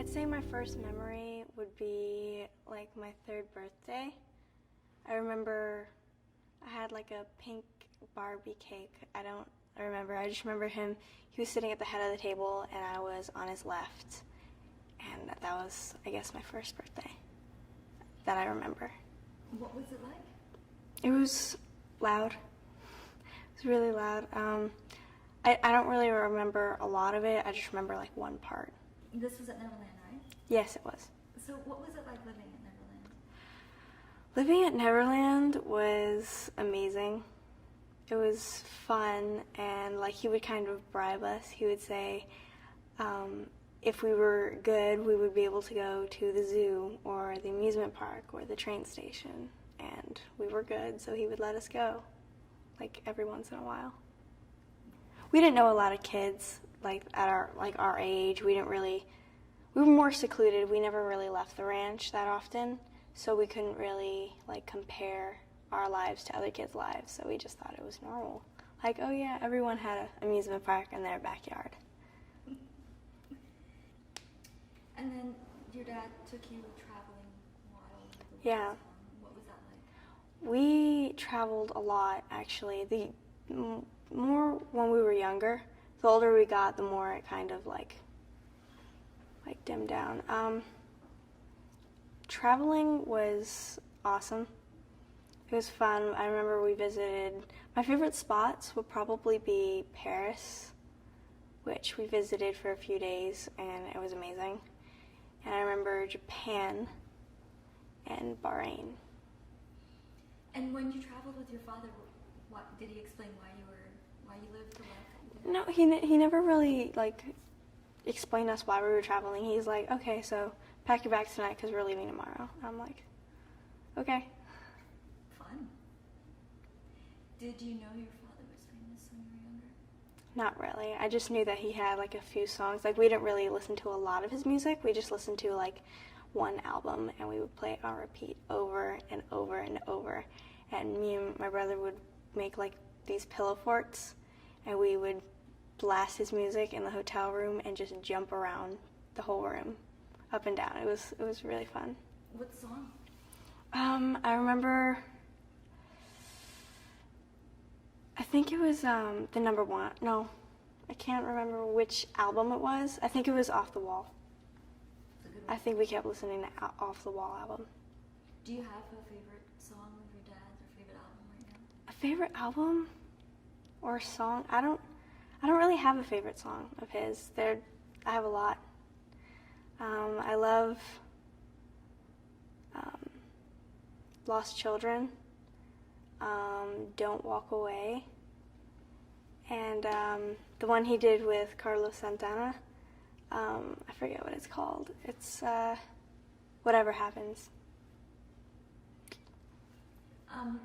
I'd say my first memory would be like my 3rd birthday. I remember I had like a pink Barbie cake. I just remember he was sitting at the head of the table and I was on his left. And that was, I guess, my first birthday that I remember. What was it like? It was loud. It was really loud. I don't really remember a lot of it. I just remember like one part. This was at Neverland, right? Yes, it was. So what was it like living at Neverland? Living at Neverland was amazing. It was fun, and like he would kind of bribe us. He would say, if we were good, we would be able to go to the zoo or the amusement park or the train station, and we were good, so he would let us go, like every once in a while. We didn't know a lot of kids like at our age. We were more secluded. We never really left the ranch that often, so we couldn't really like compare our lives to other kids' lives. So we just thought it was normal. Like, oh yeah, everyone had an amusement park in their backyard. And then your dad took you traveling a lot all over the world. Yeah. What was that like? We traveled a lot, actually. The more when we were younger. The older we got, the more it kind of like dimmed down. Traveling was awesome. It was fun. I remember we visited, my favorite spots would probably be Paris, which we visited for a few days, and it was amazing. And I remember Japan and Bahrain. And when you traveled with your father, what did he explain why you lived the life that you did? No, he never really like explained us why we were traveling. He's like, okay, so pack your bags tonight because we're leaving tomorrow. And I'm like, okay. Fun. Did you know your father was famous when you were younger? Not really. I just knew that he had like a few songs. Like we didn't really listen to a lot of his music. We just listened to like one album and we would play it on repeat over and over and over. And me and my brother would make like these pillow forts and we would blast his music in the hotel room and just jump around the whole room up and down. It was really fun. What song? I remember, I think it was the number one. No, I can't remember which album it was. I think it was Off the Wall. I think we kept listening to Off the Wall album. Do you have a favorite song of your dad's or favorite album right now? A favorite album or song? I don't really have a favorite song of his. I have a lot. I love Lost Children, Don't Walk Away, and the one he did with Carlos Santana. I forget what it's called. It's Whatever Happens.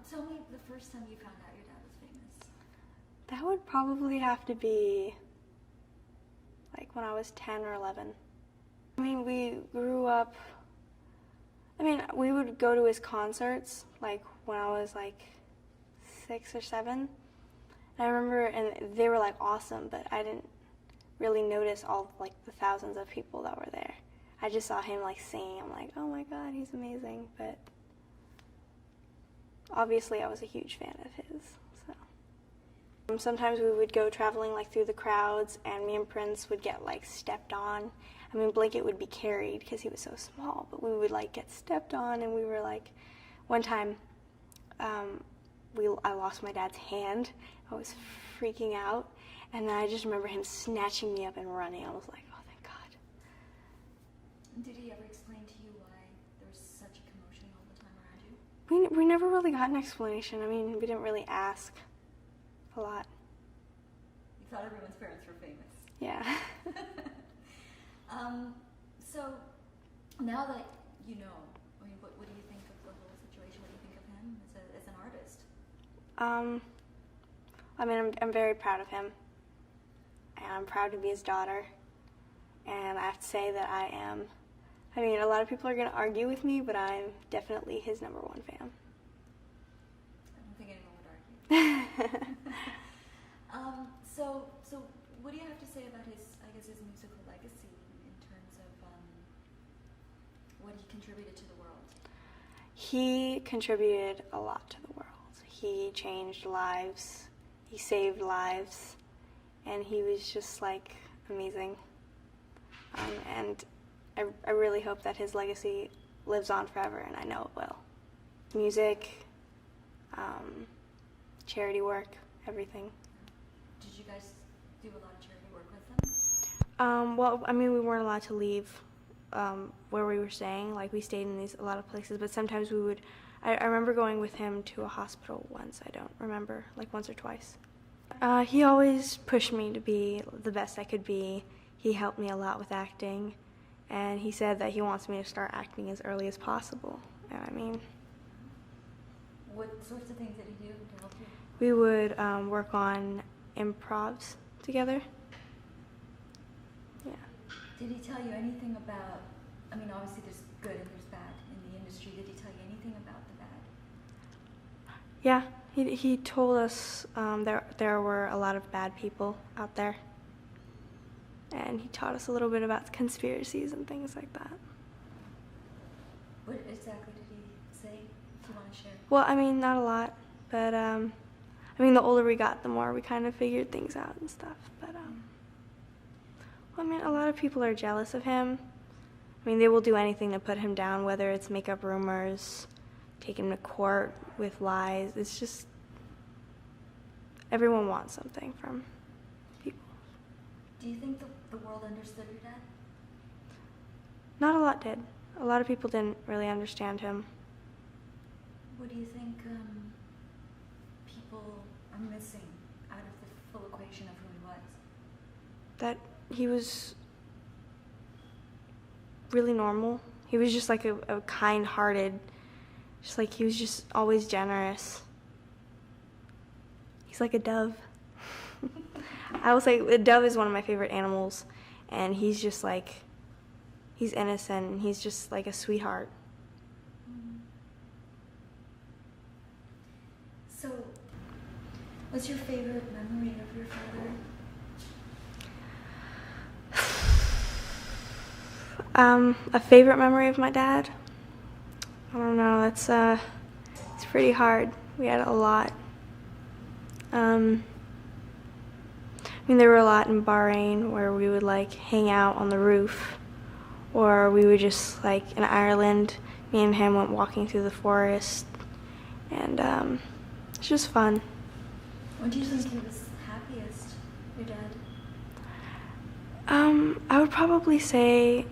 Tell me the first time you found out your dad was famous. That would probably have to be like when I was 10 or 11. I mean, we grew up, we would go to his concerts like when I was like 6 or 7. And I remember, and they were like awesome, but I didn't really notice all like the thousands of people that were there. I just saw him like singing. I'm like, oh my God, he's amazing. But obviously I was a huge fan of his. So sometimes we would go traveling like through the crowds and me and Prince would get like stepped on. Blanket would be carried because he was so small, but we would like get stepped on and we were like, one time I lost my dad's hand. I was freaking out and then I just remember him snatching me up and running. I was like, oh thank God. Did he ever explain to you why there was such a commotion all the time around you? We never really got an explanation. We didn't really ask a lot. You thought everyone's parents were famous. Yeah. So now that you know, what do you think of the whole situation? What do you think of him as an artist? I'm very proud of him, and I'm proud to be his daughter, and I have to say that I am, a lot of people are going to argue with me, but I'm definitely his #1 fan. I don't think anyone would argue. So what do you have to say about his musical legacy in terms of what he contributed to the world? He contributed a lot to the world. He changed lives, he saved lives, and he was just like amazing. And I really hope that his legacy lives on forever, and I know it will. Music, charity work, everything. Did you guys do a lot of charity work with them? Well, I mean, we weren't allowed to leave where we were staying. Like, we stayed in a lot of places, but sometimes we would. I remember going with him to a hospital once. I don't remember, like once or twice. He always pushed me to be the best I could be. He helped me a lot with acting, and he said that he wants me to start acting as early as possible. And I mean, what sorts of things did he do to help you? We would work on improvs together. Yeah. Did he tell you anything about, I mean, obviously there's good and there's bad in the industry. Did he tell you anything about the bad? Yeah, he told us there were a lot of bad people out there. And he taught us a little bit about conspiracies and things like that. What exactly did he say, if you want to share? Well, I mean, not a lot, but I mean, the older we got, the more we kind of figured things out and stuff. But well, I mean, a lot of people are jealous of him. I mean, they will do anything to put him down, whether it's make up rumors, take him to court with lies. It's just, everyone wants something from people. Do you think the world understood your dad? Not a lot did. A lot of people didn't really understand him. What do you think people are missing out of the full equation of who he was? That he was really normal. He was just like a kind-hearted, just like he was just always generous. He's like a dove. I will say a dove is one of my favorite animals, and he's just like, he's innocent, and he's just like a sweetheart. So, what's your favorite memory of your father? A favorite memory of my dad? I don't know, it's pretty hard. We had a lot. I mean, there were a lot in Bahrain where we would like hang out on the roof, or we would just like in Ireland, me and him went walking through the forest, and it's just fun. When do you think he was happiest, your dad? I would probably say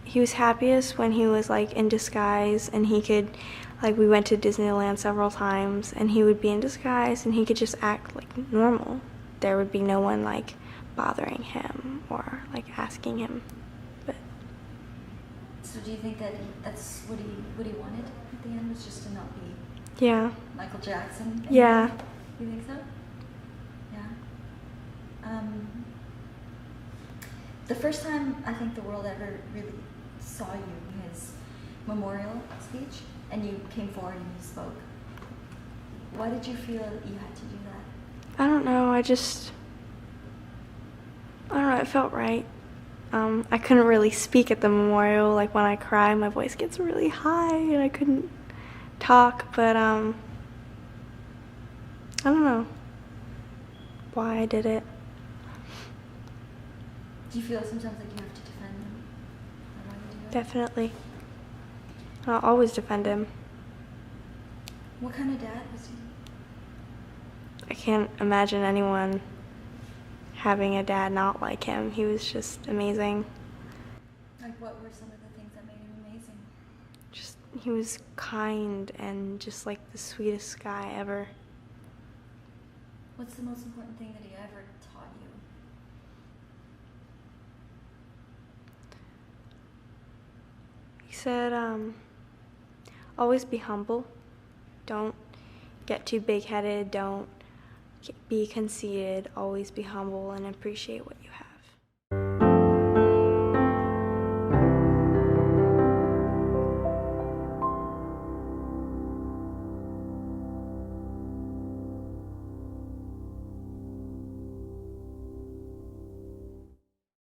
he was happiest when he was like in disguise, and he could, like, we went to Disneyland several times, and he would be in disguise and he could just act like normal. There would be no one like bothering him or like asking him. But so do you think that that's what he wanted at the end, was just to not be yeah. Michael Jackson? Yeah. You think so? Yeah. The first time I think the world ever really saw you, his memorial speech, and you came forward and you spoke. Why did you feel that you had to do that? I don't know, I don't know, it felt right. I couldn't really speak at the memorial. Like, when I cry, my voice gets really high and I couldn't talk, but I don't know why I did it. Do you feel sometimes like you have to defend him? Or why you do it? Definitely. I'll always defend him. What kind of dad was he? I can't imagine anyone having a dad not like him. He was just amazing. Like, what were some of the things that made him amazing? Just, he was kind and just like the sweetest guy ever. What's the most important thing that he ever taught you? He said, always be humble. Don't get too big-headed. Don't be conceited. Always be humble and appreciate what you